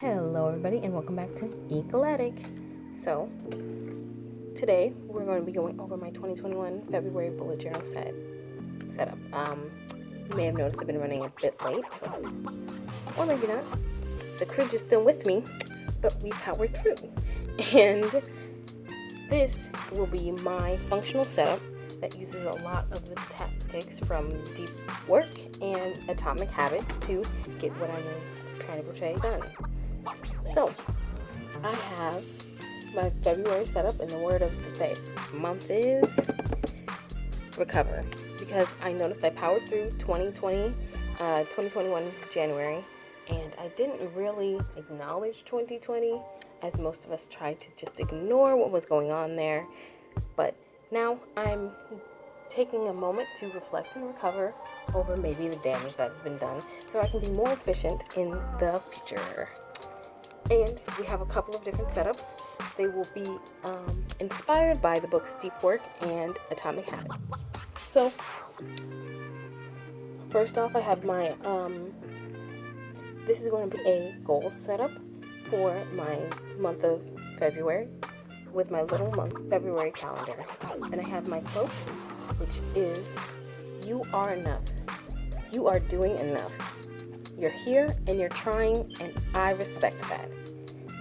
Hello everybody and welcome back to Eclectic. So today we're going to be going over my 2021 February bullet journal setup. You may have noticed I've been running a bit late, or maybe not. The crew is still with me, but we powered through. And this will be my functional setup that uses a lot of the tactics from deep work and atomic habit to get what I'm trying to portray done. So, I have my February setup, and the word of the month is recover. Because I noticed I powered through 2021 January, and I didn't really acknowledge 2020, as most of us tried to just ignore what was going on there. But now I'm taking a moment to reflect and recover over maybe the damage that's been done, so I can be more efficient in the future. And we have a couple of different setups. They will be inspired by the books Deep Work and Atomic Habit. So, first off, I have my, this is going to be a goal setup for my month of February with my little month February calendar. And I have my quote, which is, "You are enough. You are doing enough. You're here and you're trying, and I respect that,"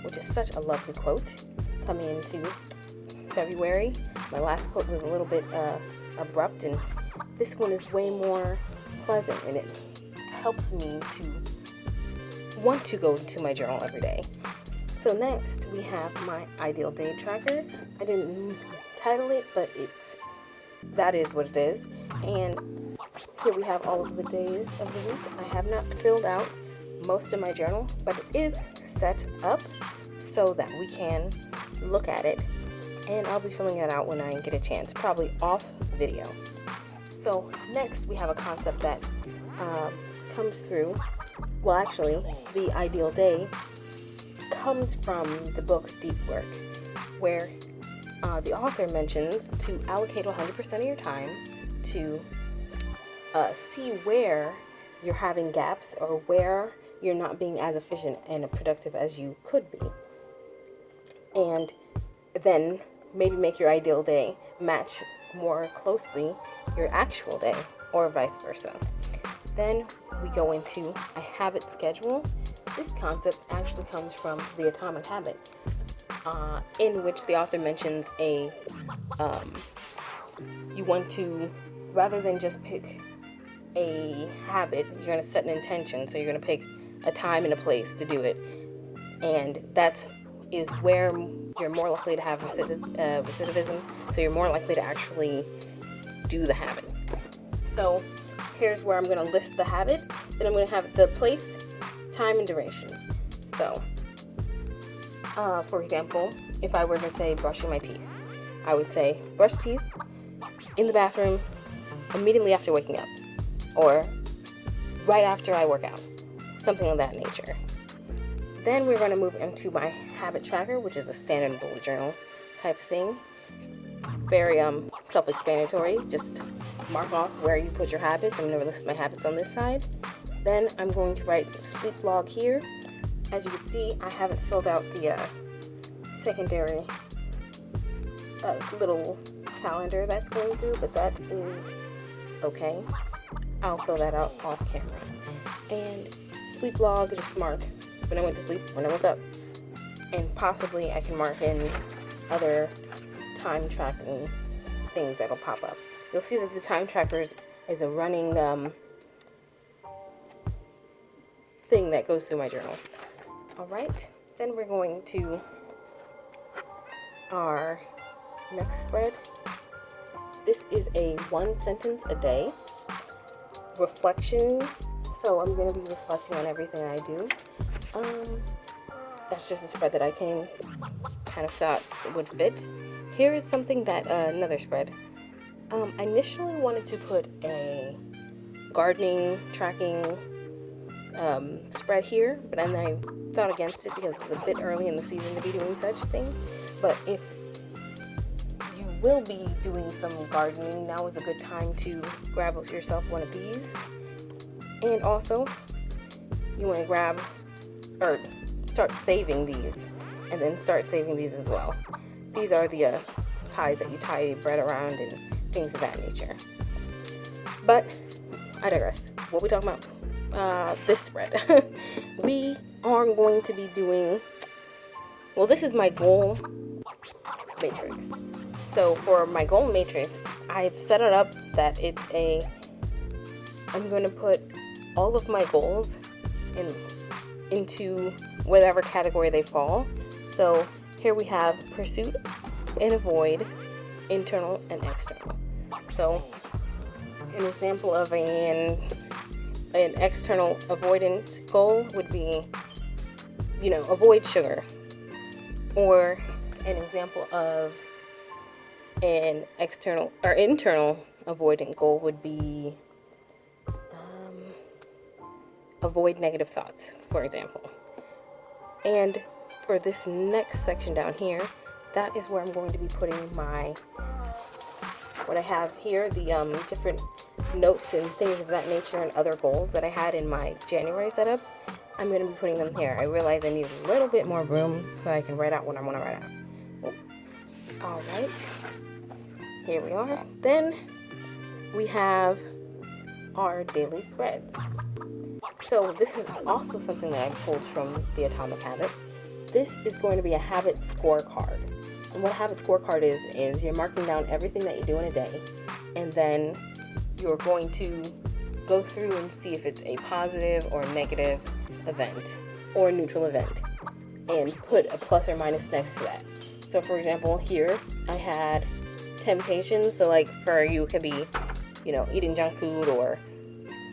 which is such a lovely quote coming into February. My last quote was a little bit abrupt, and this one is way more pleasant, and it helps me to want to go to my journal every day. So next we have my ideal day tracker. I didn't title it, but that is what it is. And here we have all of the days of the week. I have not filled out most of my journal, but it is set up so that we can look at it, and I'll be filling it out when I get a chance, probably off video. So next we have a concept that comes through, well actually the ideal day comes from the book Deep Work, where the author mentions to allocate 100% of your time to see where you're having gaps or where you're not being as efficient and productive as you could be. And then maybe make your ideal day match more closely your actual day, or vice versa. Then we go into a habit schedule. This concept actually comes from the Atomic Habit, in which the author mentions you want to, rather than just pick a habit, you're going to set an intention. So you're going to pick a time and a place to do it, and that is where you're more likely to have recidivism, so you're more likely to actually do the habit. So here's where I'm going to list the habit, then I'm going to have the place, time, and duration. So for example, if I were to say brushing my teeth, I would say brush teeth in the bathroom immediately after waking up, or right after I work out, something of that nature. Then we're going to move into my habit tracker, which is a standard bullet journal type thing. Very self-explanatory. Just mark off where you put your habits. I'm going to list my habits on this side. Then I'm going to write sleep log here. As you can see, I haven't filled out the secondary little calendar that's going through, but that is okay. I'll fill that out off camera. And sleep log, just mark when I went to sleep, when I woke up, and possibly I can mark in other time tracking things that'll pop up. You'll see that the time trackers is a running thing that goes through my journal. Alright, then we're going to our next spread. This is a 1 sentence a day reflection, so I'm going to be reflecting on everything I do. That's just a spread that I kind of thought would fit. Here is something that, another spread. I initially wanted to put a gardening tracking spread here, but then I thought against it because it's a bit early in the season to be doing such thing. But if you will be doing some gardening, now is a good time to grab yourself one of these. And also, you want to start saving these, and then start saving these as well. These are the ties that you tie bread around and things of that nature. But I digress. What we talking about? This spread. We are going to be doing, well, this is my goal matrix. So for my goal matrix, I've set it up that I'm going to put all of my goals into whatever category they fall. So here we have pursuit and avoid, internal and external. So an example of an external avoidance goal would be, avoid sugar. Or an example of an external or internal avoidant goal would be avoid negative thoughts, for example. And for this next section down here, that is where I'm going to be putting what I have here, the different notes and things of that nature and other goals that I had in my January setup. I'm going to be putting them here. I realize I need a little bit more room so I can write out what I want to write out. Oh. All right, here we are. Then we have our daily spreads. So this is also something that I pulled from the Atomic Habit. This is going to be a habit scorecard. And what a habit scorecard is you're marking down everything that you do in a day, and then you're going to go through and see if it's a positive or negative event or a neutral event, and put a plus or minus next to that. So for example, here I had temptations. So like for you, it could be, eating junk food or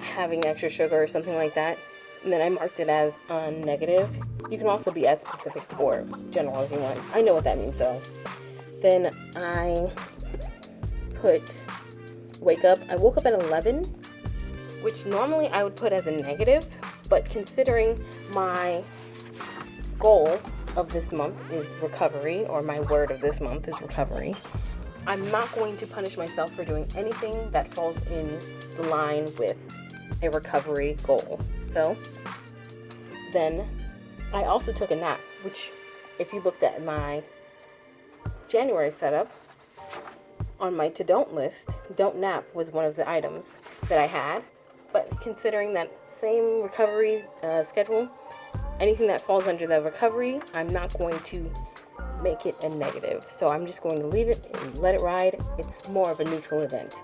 having extra sugar or something like that. And then I marked it as negative. You can also be as specific or general as you want. I know what that means. So then I put wake up. I woke up at 11, which normally I would put as a negative, but considering my goal of this month is recovery, or my word of this month is recovery, I'm not going to punish myself for doing anything that falls in the line with a recovery goal. So then I also took a nap, which if you looked at my January setup, on my to-don't list, don't nap was one of the items that I had. But considering that same recovery schedule, anything that falls under the recovery, I'm not going to make it a negative. So I'm just going to leave it and let it ride. It's more of a neutral event.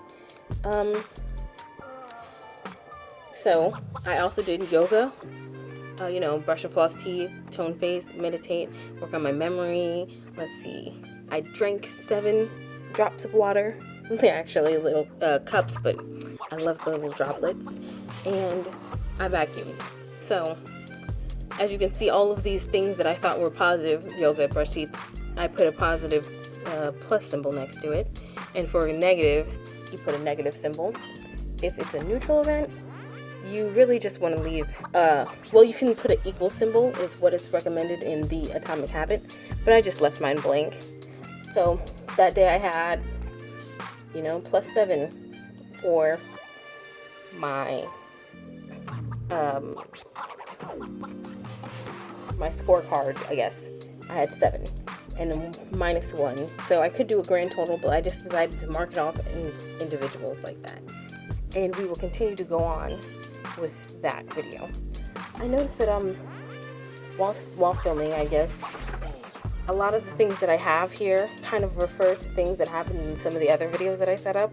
So I also did yoga, brush and floss teeth, tone face, meditate, work on my memory. Let's see. I drank 7 drops of water. They're actually little cups, but I love the little droplets. And I vacuumed. So as you can see, all of these things that I thought were positive, yoga, brush teeth, I put a positive plus symbol next to it. And for a negative, you put a negative symbol. If it's a neutral event, you really just want to leave, you can put an equal symbol is what is recommended in the Atomic Habit, but I just left mine blank. So that day I had, +7 for my, my scorecard, I guess. I had 7 and a -1. So I could do a grand total, but I just decided to mark it off in individuals like that. And we will continue to go on with that video. I noticed that while filming, I guess, a lot of the things that I have here kind of refer to things that happened in some of the other videos that I set up.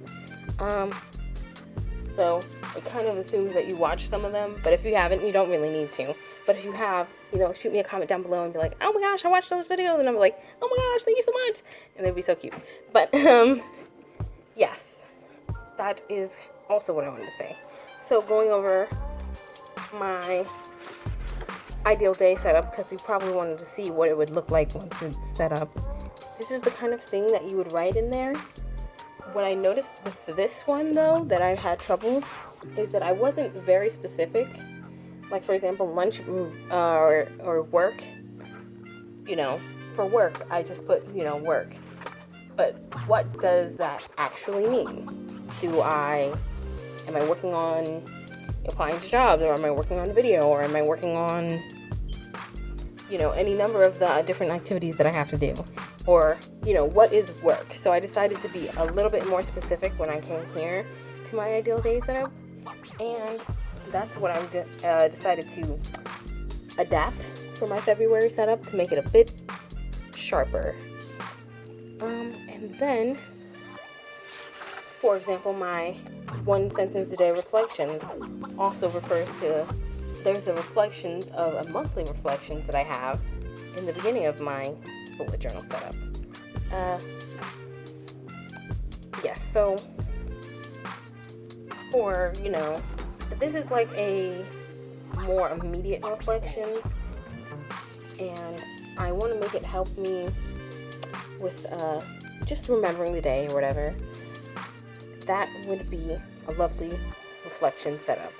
So it kind of assumes that you watched some of them, but if you haven't, you don't really need to. But if you have, shoot me a comment down below and be like, oh my gosh, I watched those videos, and I'm like, oh my gosh, thank you so much, and they'd be so cute. But yes, that is also what I wanted to say. So going over my ideal day setup, because you probably wanted to see what it would look like once it's set up. This is the kind of thing that you would write in there. What I noticed with this one, though, that I've had trouble, is that I wasn't very specific. Like, for example, lunch or work. For work, I just put, work. But what does that actually mean? Am I working on applying to jobs, or am I working on video, or am I working on you know, any number of the different activities that I have to do, or, you know, what is work. So I decided to be a little bit more specific when I came here to my ideal day setup, and that's what I decided to adapt for my February setup to make it a bit sharper. And then, for example, my 1 sentence a day reflections also refers to, there's the reflections of a monthly reflections that I have in the beginning of my bullet journal setup. Yes, so for, you know, this is like a more immediate reflections, and I want to make it help me with just remembering the day or whatever. That would be a lovely reflection setup.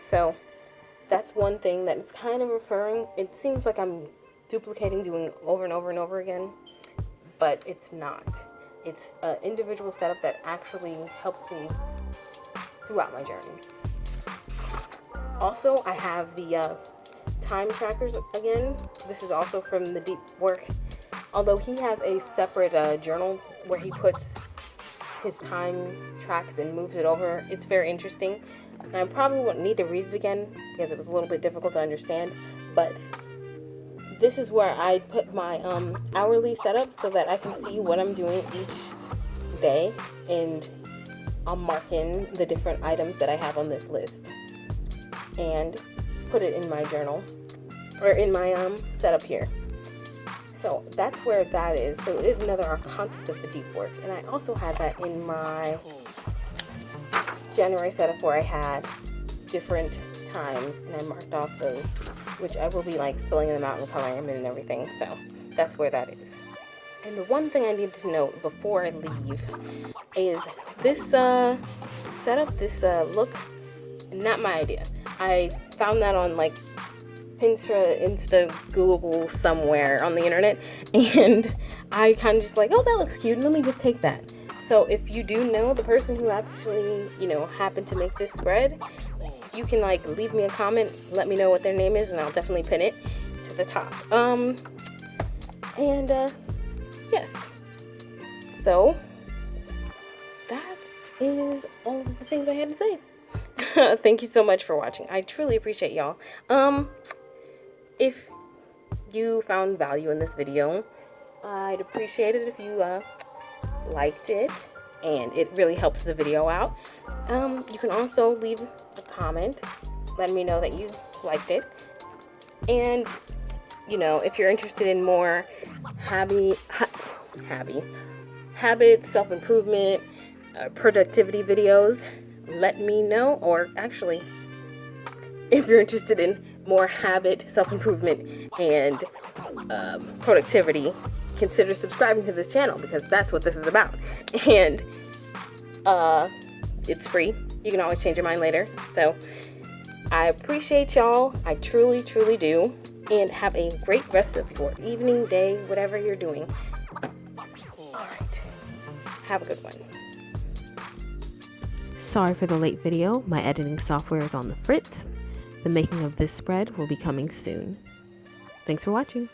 So that's one thing that is kind of referring, it seems like I'm duplicating, doing over and over and over again, but it's not. It's an individual setup that actually helps me throughout my journey. Also, I have the time trackers again. This is also from the Deep Work, although he has a separate journal where he puts his time tracks and moves it over. It's very interesting, and I probably won't need to read it again because it was a little bit difficult to understand, but this is where I put my hourly setup so that I can see what I'm doing each day, and I'll mark in the different items that I have on this list and put it in my journal, or in my setup here. So that's where that is. So it is another concept of the deep work. And I also had that in my January setup where I had different times and I marked off those, which I will be like filling them out and coloring them in and everything. So that's where that is. And the one thing I need to note before I leave is this setup, this look, not my idea. I found that on like Pinterest, Insta, Google, somewhere on the internet, and I kind of just like, oh, that looks cute, let me just take that. So if you do know the person who actually, you know, happened to make this spread, you can like leave me a comment, let me know what their name is, and I'll definitely pin it to the top. Yes. So that is all of the things I had to say. Thank you so much for watching. I truly appreciate y'all. If you found value in this video, I'd appreciate it if you liked it, and it really helps the video out. You can also leave a comment letting me know that you liked it, and you know, if you're interested in more habits, self-improvement, productivity videos, let me know. Or actually, if you're interested in more habit, self-improvement, and productivity, consider subscribing to this channel, because that's what this is about. And it's free. You can always change your mind later. So I appreciate y'all. I truly, truly do. And have a great rest of your evening, day, whatever you're doing. All right. Have a good one. Sorry for the late video. My editing software is on the fritz. The making of this spread will be coming soon. Thanks for watching.